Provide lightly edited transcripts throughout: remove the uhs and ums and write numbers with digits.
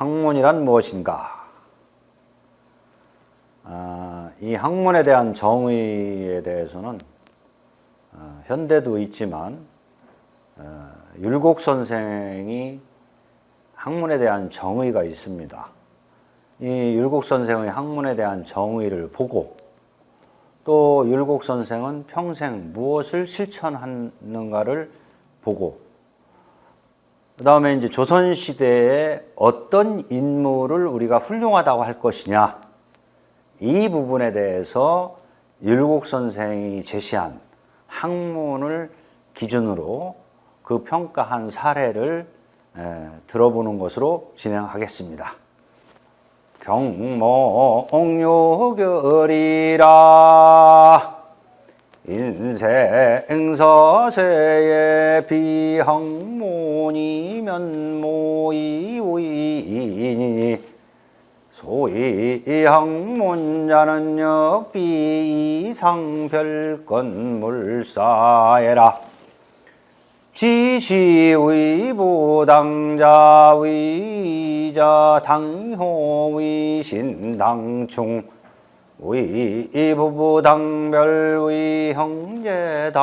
학문이란 무엇인가? 이 학문에 대한 정의에 대해서는 현대도 있지만 율곡 선생이 학문에 대한 정의가 있습니다. 이 율곡 선생의 학문에 대한 정의를 보고 또 율곡 선생은 평생 무엇을 실천하는가를 보고 그 다음에 이제 조선시대에 어떤 인물을 우리가 훌륭하다고 할 것이냐 이 부분에 대해서 율곡 선생이 제시한 학문을 기준으로 그 평가한 사례를 들어보는 것으로 진행하겠습니다. 경모옥류결이라 인생서세의 비학문이면 모이우이니 소위 학문자는 역비 이상별건물사해라 지시위부당자위자 당효위신당충 위부부당별위 형제당위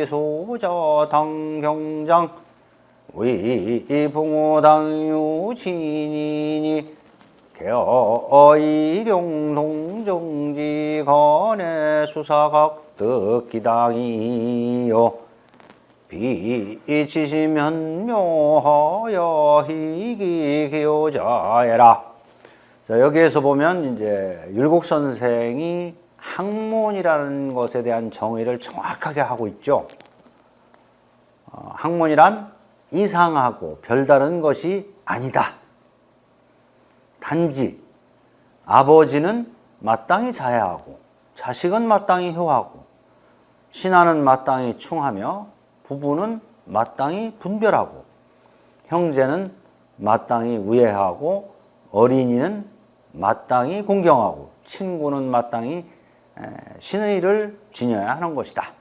소자당경장 위붕호당유진이니 개어이룡동정지 간해수사각득기당이요 비치시면묘하여 희기기요자해라. 자, 여기에서 보면 이제 율곡 선생이 학문이라는 것에 대한 정의를 정확하게 하고 있죠. 학문이란 이상하고 별다른 것이 아니다. 단지 아버지는 마땅히 자야하고 자식은 마땅히 효하고 신하는 마땅히 충하며 부부는 마땅히 분별하고 형제는 마땅히 우애하고 어린이는 마땅히 공경하고 친구는 마땅히 신의를 지녀야 하는 것이다.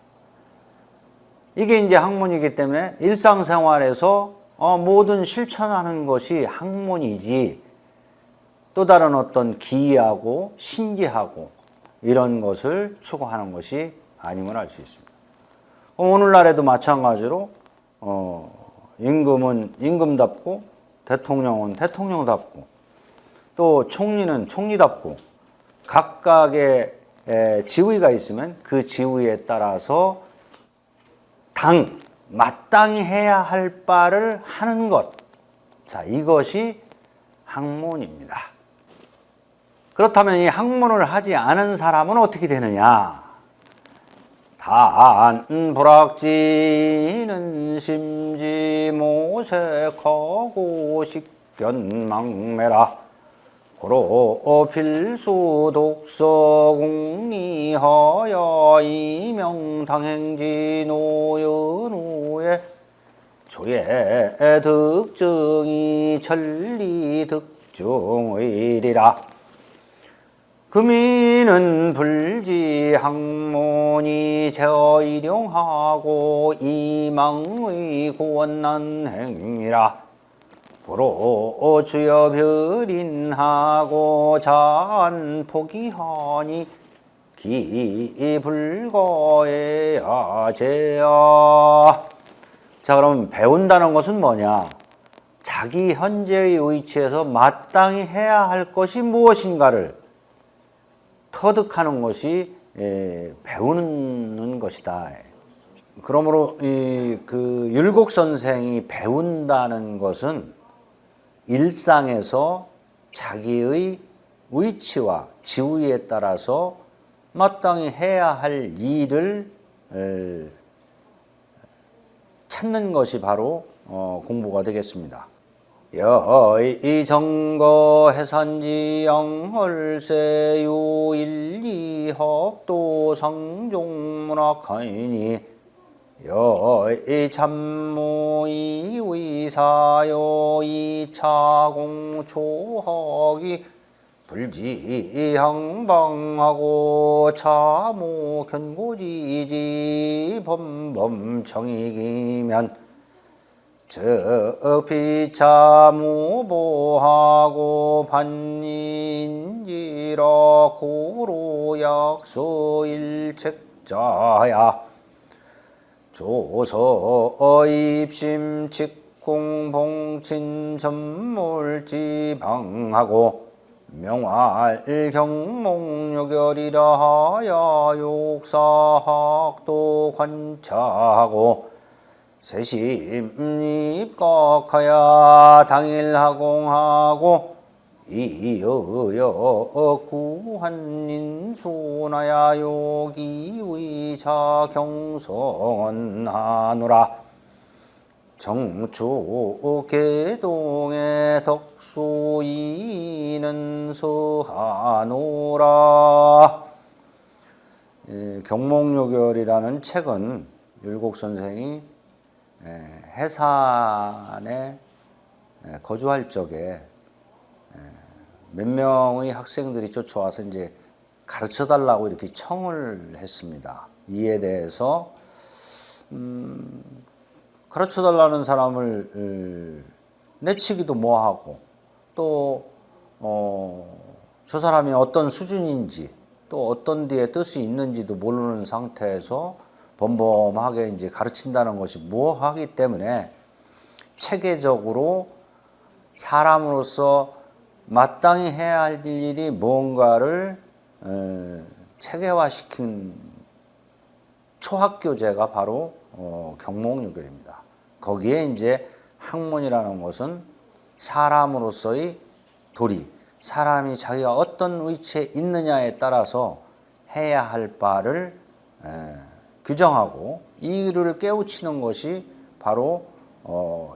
이게 이제 학문이기 때문에 일상생활에서 모든 실천하는 것이 학문이지 또 다른 어떤 기이하고 신기하고 이런 것을 추구하는 것이 아님을 알 수 있습니다. 오늘날에도 마찬가지로 임금은 임금답고 대통령은 대통령답고 또 총리는 총리답고 각각의 지위가 있으면 그 지위에 따라서 마땅히 해야 할 바를 하는 것. 자, 이것이 학문입니다. 그렇다면 이 학문을 하지 않은 사람은 어떻게 되느냐? 단불악지는 심지 모색하고 식견망매라 고로 필수 독서 공리하여 이명당행지 노연후에 조의 득증이 천리 득중의리라 금이는 불지학문이 제의령하고 이망의 구원난 행이라 고로 주여 별인하고 자안 포기하니 기불거해야 제야. 자, 그럼 배운다는 것은 뭐냐? 자기 현재의 위치에서 마땅히 해야 할 것이 무엇인가를 터득하는 것이 배우는 것이다. 그러므로 그 율곡 선생이 배운다는 것은 일상에서 자기의 위치와 지위에 따라서 마땅히 해야 할 일을 찾는 것이 바로 공부가 되겠습니다. 여의정거 해산지 양헐세 유일리학도 상종문학하이니 여의참모 이의사요 이차공초학이 불지향방하고 차모 견고지지 범범청이기면 비참무보하고 반인지라 고로약서일책자야 조서 입심 직공봉친 전물지방하고 명활 경몽요결이라 하야 욕사학도 관차하고 세심입각하야 당일하공하고 이여여 구한인수나야 요기의자 경성하노라 정초계동의 덕수이는 서하노라. 경몽요결이라는 책은 율곡선생이 해산에 거주할 적에 몇 명의 학생들이 쫓아와서 이제 가르쳐 달라고 이렇게 청을 했습니다. 이에 대해서 가르쳐 달라는 사람을 내치기도 뭐하고 또 저 사람이 어떤 수준인지 또 어떤 데에 뜻이 있는지도 모르는 상태에서 범범하게 이제 가르친다는 것이 뭐하기 때문에 체계적으로 사람으로서 마땅히 해야 할 일이 뭔가를 체계화시킨 초학교제가 바로 경몽요결입니다. 거기에 이제 학문이라는 것은 사람으로서의 도리, 사람이 자기가 어떤 위치에 있느냐에 따라서 해야 할 바를 규정하고 이 일을 깨우치는 것이 바로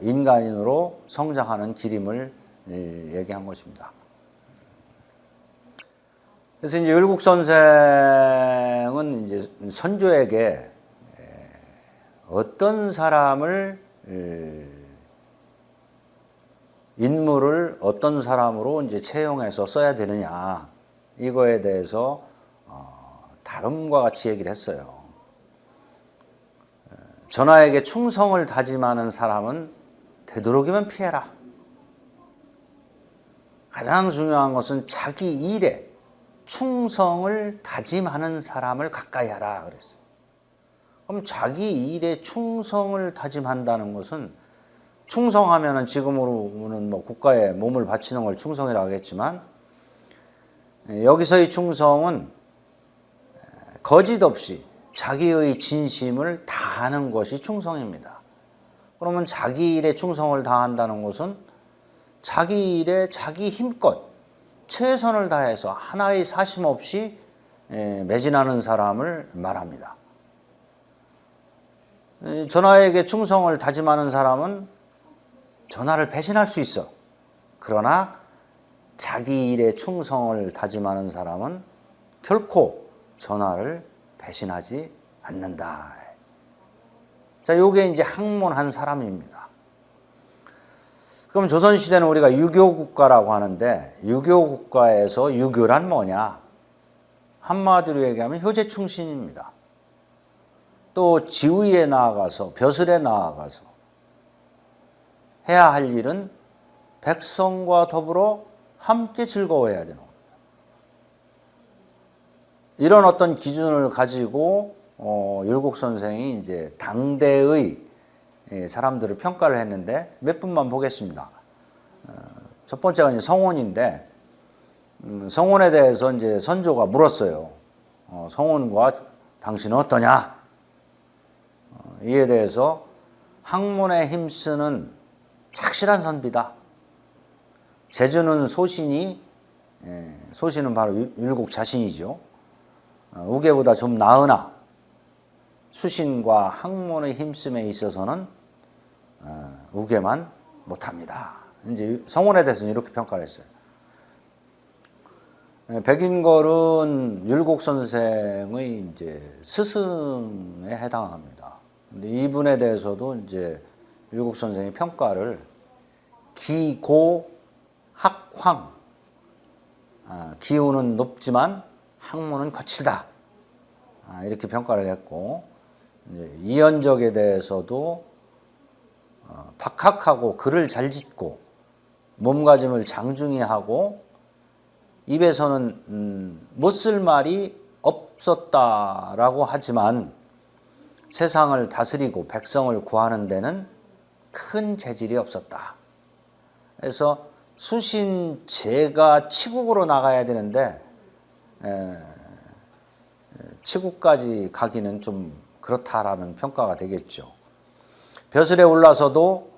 인간으로 성장하는 길임을 얘기한 것입니다. 그래서 이제 율곡 선생은 이제 선조에게 어떤 사람을 인물을 어떤 사람으로 이제 채용해서 써야 되느냐 이거에 대해서 다름과 같이 얘기를 했어요. 전하에게 충성을 다짐하는 사람은 되도록이면 피해라. 가장 중요한 것은 자기 일에 충성을 다짐하는 사람을 가까이 하라 그랬어요. 그럼 자기 일에 충성을 다짐한다는 것은 충성하면은 지금으로는 뭐 국가에 몸을 바치는 걸 충성이라고 하겠지만 여기서의 충성은 거짓 없이 자기의 진심을 다하는 것이 충성입니다. 그러면 자기 일에 충성을 다한다는 것은 자기 일에 자기 힘껏 최선을 다해서 하나의 사심 없이 매진하는 사람을 말합니다. 전하에게 충성을 다짐하는 사람은 전하를 배신할 수 있어. 그러나 자기 일에 충성을 다짐하는 사람은 결코 전하를 배신하지 않는다. 자, 요게 이제 학문한 사람입니다. 그럼 조선시대는 우리가 유교국가라고 하는데 유교국가에서 유교란 뭐냐? 한마디로 얘기하면 효제충신입니다. 또 지위에 나아가서 벼슬에 나아가서 해야 할 일은 백성과 더불어 함께 즐거워해야 되는 겁니다. 이런 어떤 기준을 가지고 율곡 선생이 이제 당대의 사람들을 평가를 했는데 몇 분만 보겠습니다. 첫 번째가 이제 성혼인데 성혼에 대해서 이제 선조가 물었어요. 성혼과 당신은 어떠냐? 이에 대해서 학문에 힘쓰는 착실한 선비다. 재주는 소신이 소신은 바로 율곡 자신이죠. 우계보다 좀 나으나 수신과 학문의 힘씀에 있어서는 우계만 못합니다. 이제 성혼에 대해서는 이렇게 평가를 했어요. 백인걸은 율곡 선생의 이제 스승에 해당합니다. 근데 이분에 대해서도 이제 율곡 선생의 평가를 기고 학황, 기운은 높지만 학문은 거칠다. 이렇게 평가를 했고 이제 이연적에 대해서도 박학하고 글을 잘 짓고 몸가짐을 장중히 하고 입에서는 못 쓸 말이 없었다라고 하지만 세상을 다스리고 백성을 구하는 데는 큰 재질이 없었다. 그래서 수신제가 치국으로 나가야 되는데 치국까지 가기는 좀 그렇다라는 평가가 되겠죠. 벼슬에 올라서도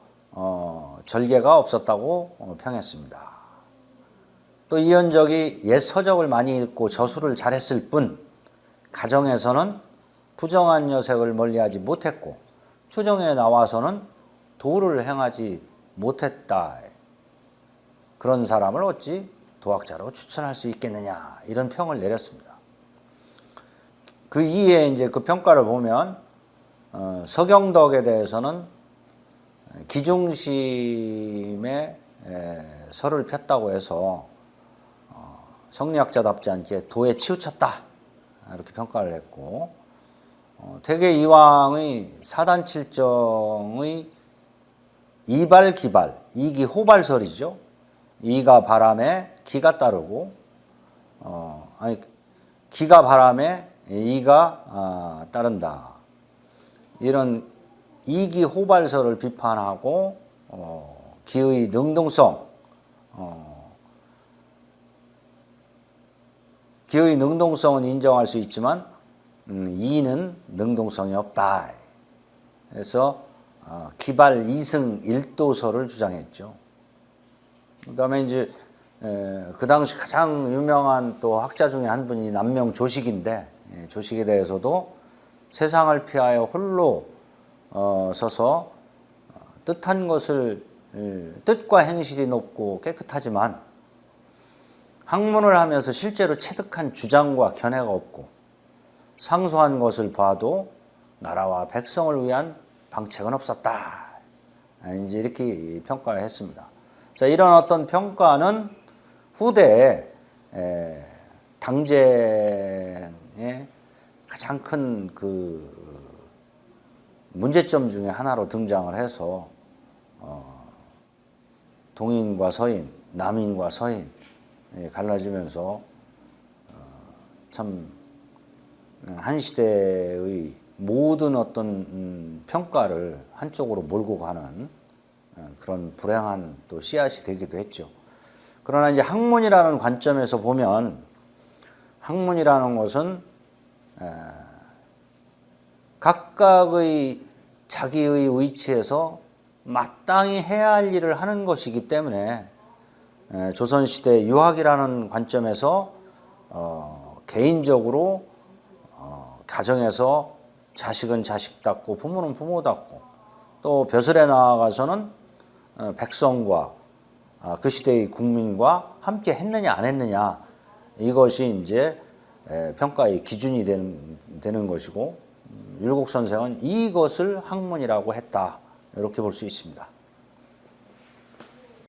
절개가 없었다고 평했습니다. 또 이현적이 옛 서적을 많이 읽고 저술을 잘했을 뿐 가정에서는 부정한 여색을 멀리하지 못했고 초정에 나와서는 도를 행하지 못했다. 그런 사람을 어찌 도학자로 추천할 수 있겠느냐 이런 평을 내렸습니다. 그 이에 이제 그 평가를 보면 서경덕에 대해서는 기중심에 설을 폈다고 해서 성리학자답지 않게 도에 치우쳤다 이렇게 평가를 했고 태계 이왕의 사단칠정의 이발기발 이기 호발설이죠. 이가 바람에 기가 따르고 기가 바람에 이가 따른다. 이런 이기 호발설을 비판하고 기의 능동성 기의 능동성은 인정할 수 있지만 이는 능동성이 없다. 그래서 기발 이승 일도설을 주장했죠. 그다음에 이제 그 당시 가장 유명한 또 학자 중에 한 분이 남명 조식인데 조식에 대해서도 세상을 피하여 홀로 서서 뜻한 것을 뜻과 행실이 높고 깨끗하지만 학문을 하면서 실제로 체득한 주장과 견해가 없고 상소한 것을 봐도 나라와 백성을 위한 방책은 없었다. 이제 이렇게 평가했습니다. 자, 이런 어떤 평가는 후대에 당쟁의 가장 큰 그 문제점 중에 하나로 등장을 해서 동인과 서인, 남인과 서인 갈라지면서 참 한 시대의 모든 어떤 평가를 한쪽으로 몰고 가는 그런 불행한 또 씨앗이 되기도 했죠. 그러나 이제 학문이라는 관점에서 보면 학문이라는 것은 각각의 자기의 위치에서 마땅히 해야 할 일을 하는 것이기 때문에 조선시대 유학이라는 관점에서 개인적으로 가정에서 자식은 자식답고 부모는 부모답고 또 벼슬에 나아가서는 백성과 그 시대의 국민과 함께 했느냐 안 했느냐 이것이 이제 평가의 기준이 되는 것이고 율곡 선생은 이것을 학문이라고 했다 이렇게 볼 수 있습니다.